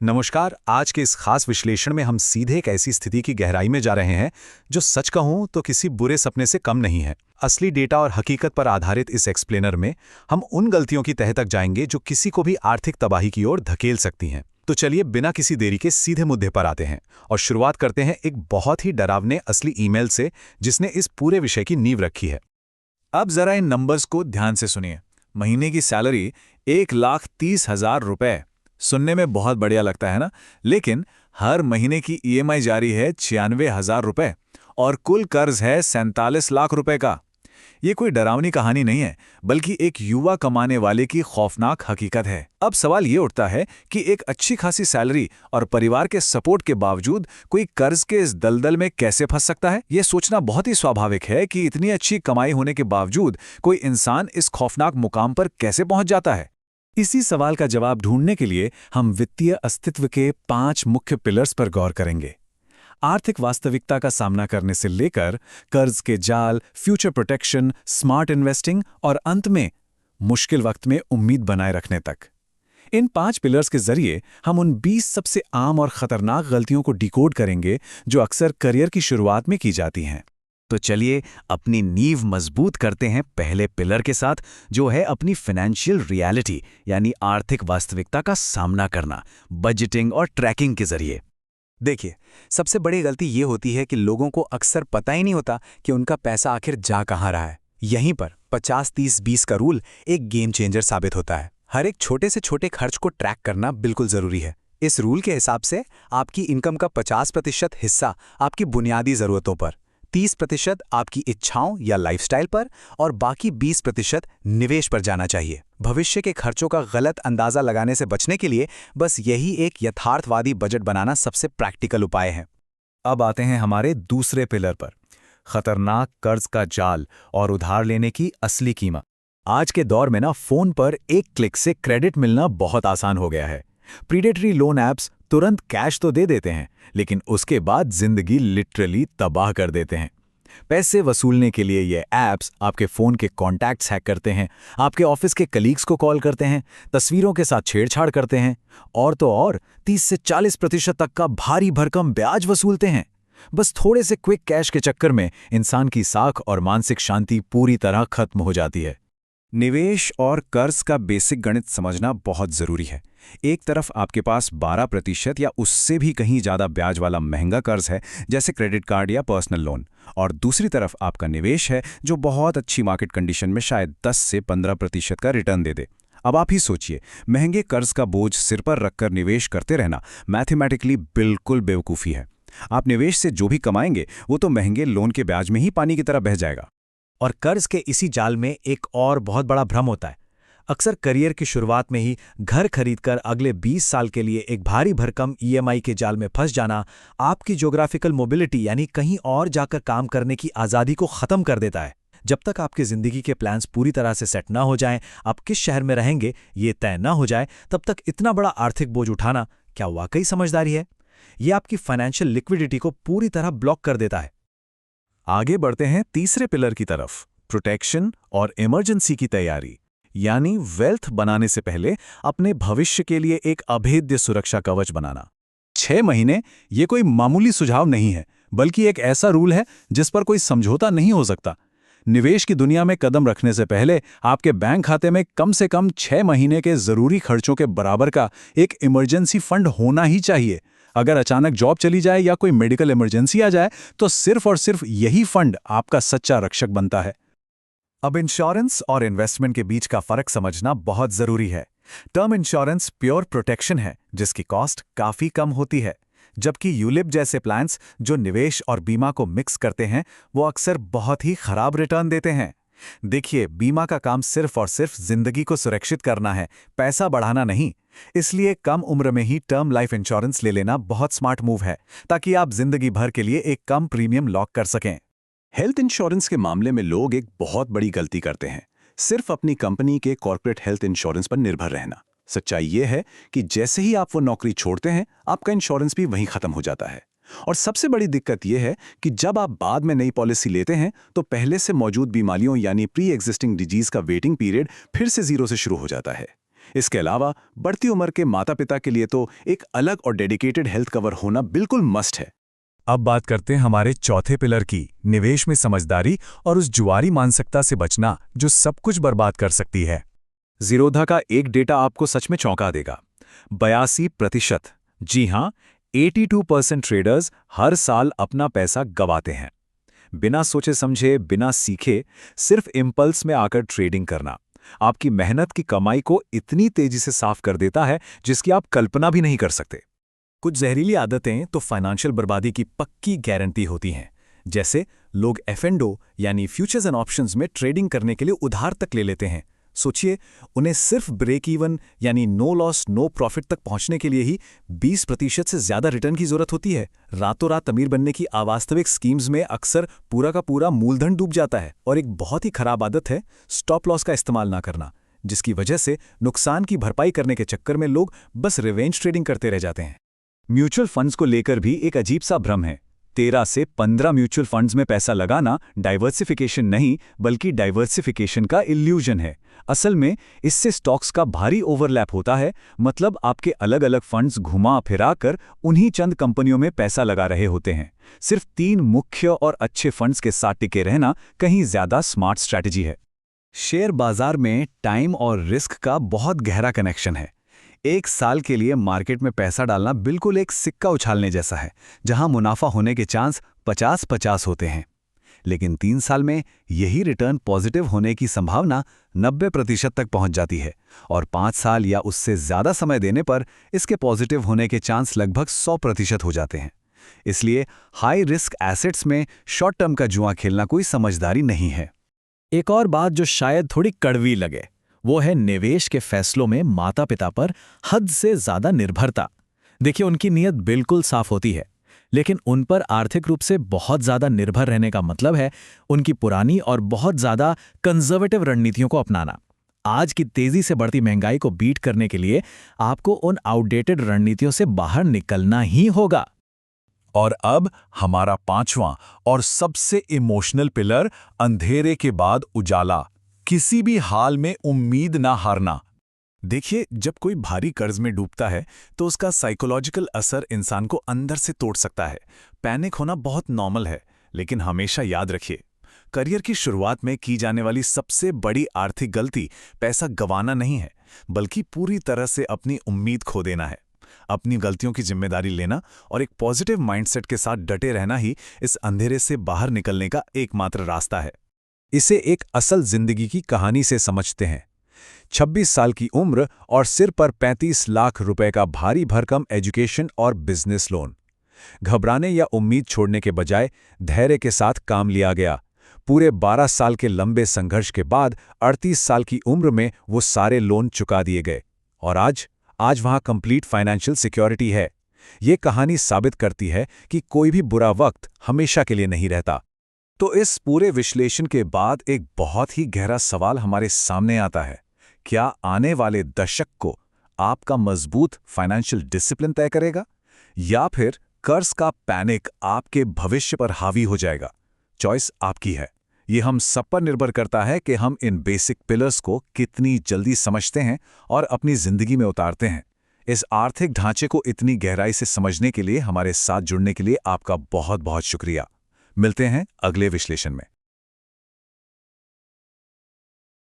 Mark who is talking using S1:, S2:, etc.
S1: नमस्कार। आज के इस खास विश्लेषण में हम सीधे एक ऐसी स्थिति की गहराई में जा रहे हैं जो सच कहूं तो किसी बुरे सपने से कम नहीं है। असली डेटा और हकीकत पर आधारित इस एक्सप्लेनर में हम उन गलतियों की तह तक जाएंगे जो किसी को भी आर्थिक तबाही की ओर धकेल सकती हैं। तो चलिए बिना किसी देरी के सीधे मुद्दे पर आते हैं और शुरुआत करते हैं एक बहुत ही डरावने असली ईमेल से जिसने इस पूरे विषय की नींव रखी है।
S2: अब जरा इन नंबर्स को ध्यान से सुनिए। महीने की सैलरी 1,30,000 रुपए। सुनने में बहुत बढ़िया लगता है ना? लेकिन हर महीने की ईएमआई जारी है 96,000 रुपए और कुल कर्ज है 47 लाख रुपए का। ये कोई डरावनी कहानी नहीं है, बल्कि एक युवा कमाने वाले की खौफनाक हकीकत है। अब सवाल ये उठता है कि एक अच्छी खासी सैलरी और परिवार के सपोर्ट के बावजूद कोई कर्ज के इस दलदल में कैसे फंस सकता है? ये सोचना बहुत ही स्वाभाविक है कि इतनी अच्छी कमाई होने के बावजूद कोई इंसान इस खौफनाक मुकाम पर कैसे पहुंच जाता है। इसी सवाल का जवाब ढूंढने के लिए हम वित्तीय अस्तित्व के 5 मुख्य पिलर्स पर गौर करेंगे। आर्थिक वास्तविकता का सामना करने से लेकर कर्ज के जाल, फ्यूचर प्रोटेक्शन, स्मार्ट इन्वेस्टिंग और अंत में मुश्किल वक्त में उम्मीद बनाए रखने तक। इन 5 पिलर्स के जरिए हम उन 20 सबसे आम और खतरनाक गलतियों को डिकोड करेंगे जो अक्सर करियर की शुरुआत में की जाती हैं।
S3: तो चलिए अपनी नींव मजबूत करते हैं पहले पिलर के साथ, जो है अपनी फाइनेंशियल रियलिटी यानी आर्थिक वास्तविकता का सामना करना बजटिंग और ट्रैकिंग के जरिए।
S4: देखिए, सबसे बड़ी गलती ये होती है कि लोगों को अक्सर पता ही नहीं होता कि उनका पैसा आखिर जा कहाँ रहा है। यहीं पर 50-30-20 का रूल एक गेम चेंजर साबित होता है। हर एक छोटे से छोटे खर्च को ट्रैक करना बिल्कुल जरूरी है। इस रूल के हिसाब से आपकी इनकम का 50% हिस्सा आपकी बुनियादी जरूरतों पर, 30% आपकी इच्छाओं या लाइफस्टाइल पर और बाकी 20% निवेश पर जाना चाहिए। भविष्य के खर्चों का गलत अंदाजा लगाने से बचने के लिए बस यही एक यथार्थवादी बजट बनाना सबसे प्रैक्टिकल उपाय है।
S2: अब आते हैं हमारे दूसरे पिलर पर, खतरनाक कर्ज का जाल और उधार लेने की असली कीमत। आज के दौर में फोन पर एक क्लिक से क्रेडिट मिलना बहुत आसान हो गया है। प्रीडेटरी लोन ऐप्स तुरंत कैश तो दे देते हैं, लेकिन उसके बाद जिंदगी लिटरली तबाह कर देते हैं। पैसे वसूलने के लिए ये ऐप्स आपके फ़ोन के कॉन्टैक्ट्स हैक करते हैं, आपके ऑफिस के कलीग्स को कॉल करते हैं, तस्वीरों के साथ छेड़छाड़ करते हैं और तो और 30 से 40% तक का भारी भरकम ब्याज वसूलते हैं। बस थोड़े से क्विक कैश के चक्कर में इंसान की साख और मानसिक शांति पूरी तरह खत्म हो जाती है।
S5: निवेश और कर्ज का बेसिक गणित समझना बहुत जरूरी है। एक तरफ आपके पास 12% या उससे भी कहीं ज्यादा ब्याज वाला महंगा कर्ज है, जैसे क्रेडिट कार्ड या पर्सनल लोन, और दूसरी तरफ आपका निवेश है जो बहुत अच्छी मार्केट कंडीशन में शायद 10 से 15% का रिटर्न दे दे। अब आप ही सोचिए, महंगे कर्ज का बोझ सिर पर रखकर निवेश करते रहना मैथमेटिकली बिल्कुल बेवकूफ़ी है। आप निवेश से जो भी कमाएंगे वो तो महंगे लोन के ब्याज में ही पानी की तरह बह जाएगा।
S4: और कर्ज के इसी जाल में एक और बहुत बड़ा भ्रम होता है। अक्सर करियर की शुरुआत में ही घर खरीदकर अगले 20 साल के लिए एक भारी भरकम ईएमआई के जाल में फंस जाना आपकी ज्योग्राफिकल मोबिलिटी यानी कहीं और जाकर काम करने की आज़ादी को ख़त्म कर देता है। जब तक आपकी ज़िंदगी के प्लान्स पूरी तरह से सेट ना हो जाएं, आप किस शहर में रहेंगे ये तय ना हो जाए, तब तक इतना बड़ा आर्थिक बोझ उठाना क्या वाकई समझदारी है? ये आपकी फाइनेंशियल लिक्विडिटी को पूरी तरह ब्लॉक कर देता है।
S2: आगे बढ़ते हैं तीसरे पिलर की तरफ, प्रोटेक्शन और इमरजेंसी की तैयारी, यानी वेल्थ बनाने से पहले अपने भविष्य के लिए एक अभेद्य सुरक्षा कवच बनाना। 6 महीने ये कोई मामूली सुझाव नहीं है, बल्कि एक ऐसा रूल है जिस पर कोई समझौता नहीं हो सकता। निवेश की दुनिया में कदम रखने से पहले आपके बैंक खाते में कम से कम 6 महीने के जरूरी खर्चों के बराबर का एक इमरजेंसी फंड होना ही चाहिए। अगर अचानक जॉब चली जाए या कोई मेडिकल इमरजेंसी आ जाए तो सिर्फ और सिर्फ यही फंड आपका सच्चा रक्षक बनता है। अब इंश्योरेंस और इन्वेस्टमेंट के बीच का फर्क समझना बहुत जरूरी है। टर्म इंश्योरेंस प्योर प्रोटेक्शन है जिसकी कॉस्ट काफी कम होती है, जबकि यूलिप जैसे प्लान्स जो निवेश और बीमा को मिक्स करते हैं वो अक्सर बहुत ही खराब रिटर्न देते हैं। देखिए, बीमा का काम सिर्फ और सिर्फ जिंदगी को सुरक्षित करना है, पैसा बढ़ाना नहीं। इसलिए कम उम्र में ही टर्म लाइफ इंश्योरेंस ले लेना बहुत स्मार्ट मूव है, ताकि आप जिंदगी भर के लिए एक कम प्रीमियम लॉक कर सकें।
S5: हेल्थ इंश्योरेंस के मामले में लोग एक बहुत बड़ी गलती करते हैं, सिर्फ अपनी कंपनी के कॉर्पोरेट हेल्थ इंश्योरेंस पर निर्भर रहना। सच्चाई ये है कि जैसे ही आप वो नौकरी छोड़ते हैं, आपका इंश्योरेंस भी वहीं खत्म हो जाता है। और सबसे बड़ी दिक्कत यह है कि जब आप बाद में नई पॉलिसी लेते हैं तो पहले से मौजूद बीमारियों यानी प्री एग्जिस्टिंग डिजीज का वेटिंग पीरियड फिर से 0 से शुरू हो जाता है।
S2: इसके अलावा बढ़ती उम्र के माता पिता के लिए तो एक अलग और डेडिकेटेड हेल्थ कवर होना बिल्कुल मस्ट है।
S1: अब बात करते हैं हमारे चौथे पिलर की, निवेश में समझदारी और उस जुआरी मानसिकता से बचना जो सब कुछ बर्बाद कर सकती है।
S2: ज़ीरोधा का एक डेटा आपको सच में चौंका देगा। 82%, जी हां, 82% ट्रेडर्स हर साल अपना पैसा गंवाते हैं। बिना सोचे समझे, बिना सीखे, सिर्फ इम्पल्स में आकर ट्रेडिंग करना आपकी मेहनत की कमाई को इतनी तेजी से साफ कर देता है जिसकी आप कल्पना भी नहीं कर सकते।
S1: कुछ जहरीली आदतें तो फाइनेंशियल बर्बादी की पक्की गारंटी होती हैं। जैसे लोग एफएनडो यानी फ्यूचर्स एंड ऑप्शंस में ट्रेडिंग करने के लिए उधार तक ले लेते हैं। सोचिए, उन्हें सिर्फ ब्रेक इवन यानी नो लॉस नो प्रॉफिट तक पहुंचने के लिए ही 20% से ज्यादा रिटर्न की जरूरत होती है। रातों रात अमीर बनने की अवास्तविक स्कीम्स में अक्सर पूरा का पूरा मूलधन डूब जाता है। और एक बहुत ही खराब आदत है स्टॉप लॉस का इस्तेमाल ना करना, जिसकी वजह से नुकसान की भरपाई करने के चक्कर में लोग बस रिवेंज ट्रेडिंग करते रह जाते हैं।
S2: म्यूचुअल फंड्स को लेकर भी एक अजीब सा भ्रम है। 13 से 15 म्यूचुअल फंड्स में पैसा लगाना डाइवर्सिफिकेशन नहीं बल्कि डाइवर्सिफिकेशन का इल्यूजन है। असल में इससे स्टॉक्स का भारी ओवरलैप होता है, मतलब आपके अलग अलग फंड्स घुमा फिरा कर उन्हीं चंद कंपनियों में पैसा लगा रहे होते हैं। सिर्फ 3 मुख्य और अच्छे फंड्स के साथ टिके रहना कहीं ज्यादा स्मार्ट स्ट्रैटेजी है।
S3: शेयर बाजार में टाइम और रिस्क का बहुत गहरा कनेक्शन है। 1 साल के लिए मार्केट में पैसा डालना बिल्कुल एक सिक्का उछालने जैसा है, जहां मुनाफा होने के चांस 50-50 होते हैं। लेकिन 3 साल में यही रिटर्न पॉजिटिव होने की संभावना 90% तक पहुंच जाती है और 5 साल या उससे ज्यादा समय देने पर इसके पॉजिटिव होने के चांस लगभग 100% हो जाते हैं। इसलिए हाई रिस्क एसेट्स में शॉर्ट टर्म का जुआ खेलना कोई समझदारी नहीं है। एक और बात जो शायद थोड़ी कड़वी लगे, वो है निवेश के फैसलों में माता पिता पर हद से ज्यादा निर्भरता। देखिए, उनकी नीयत बिल्कुल साफ होती है, लेकिन उन पर आर्थिक रूप से बहुत ज्यादा निर्भर रहने का मतलब है उनकी पुरानी और बहुत ज्यादा कंजर्वेटिव रणनीतियों को अपनाना। आज की तेजी से बढ़ती महंगाई को बीट करने के लिए आपको उन आउटडेटेड रणनीतियों से बाहर निकलना ही होगा।
S2: और अब हमारा 5वां और सबसे इमोशनल पिलर, अंधेरे के बाद उजाला। किसी भी हाल में उम्मीद ना हारना। देखिए, जब कोई भारी कर्ज में डूबता है तो उसका साइकोलॉजिकल असर इंसान को अंदर से तोड़ सकता है। पैनिक होना बहुत नॉर्मल है, लेकिन हमेशा याद रखिए, करियर की शुरुआत में की जाने वाली सबसे बड़ी आर्थिक गलती पैसा गंवाना नहीं है, बल्कि पूरी तरह से अपनी उम्मीद खो देना है। अपनी गलतियों की जिम्मेदारी लेना और एक पॉजिटिव माइंडसेट के साथ डटे रहना ही इस अंधेरे से बाहर निकलने का एकमात्र रास्ता है।
S1: इसे एक असल जिंदगी की कहानी से समझते हैं। 26 साल की उम्र और सिर पर 35 लाख रुपए का भारी भरकम एजुकेशन और बिजनेस लोन। घबराने या उम्मीद छोड़ने के बजाय धैर्य के साथ काम लिया गया। पूरे 12 साल के लंबे संघर्ष के बाद 38 साल की उम्र में वो सारे लोन चुका दिए गए और आज वहां कंप्लीट फाइनेंशियल सिक्योरिटी है। ये कहानी साबित करती है कि कोई भी बुरा वक्त हमेशा के लिए नहीं रहता।
S2: तो इस पूरे विश्लेषण के बाद एक बहुत ही गहरा सवाल हमारे सामने आता है, क्या आने वाले दशक को आपका मजबूत फाइनेंशियल डिसिप्लिन तय करेगा या फिर कर्ज का पैनिक आपके भविष्य पर हावी हो जाएगा? चॉइस आपकी है। ये हम सब पर निर्भर करता है कि हम इन बेसिक पिलर्स को कितनी जल्दी समझते हैं और अपनी जिंदगी में उतारते हैं। इस आर्थिक ढांचे को इतनी गहराई से समझने के लिए हमारे साथ जुड़ने के लिए आपका बहुत बहुत शुक्रिया। मिलते हैं अगले विश्लेषण में।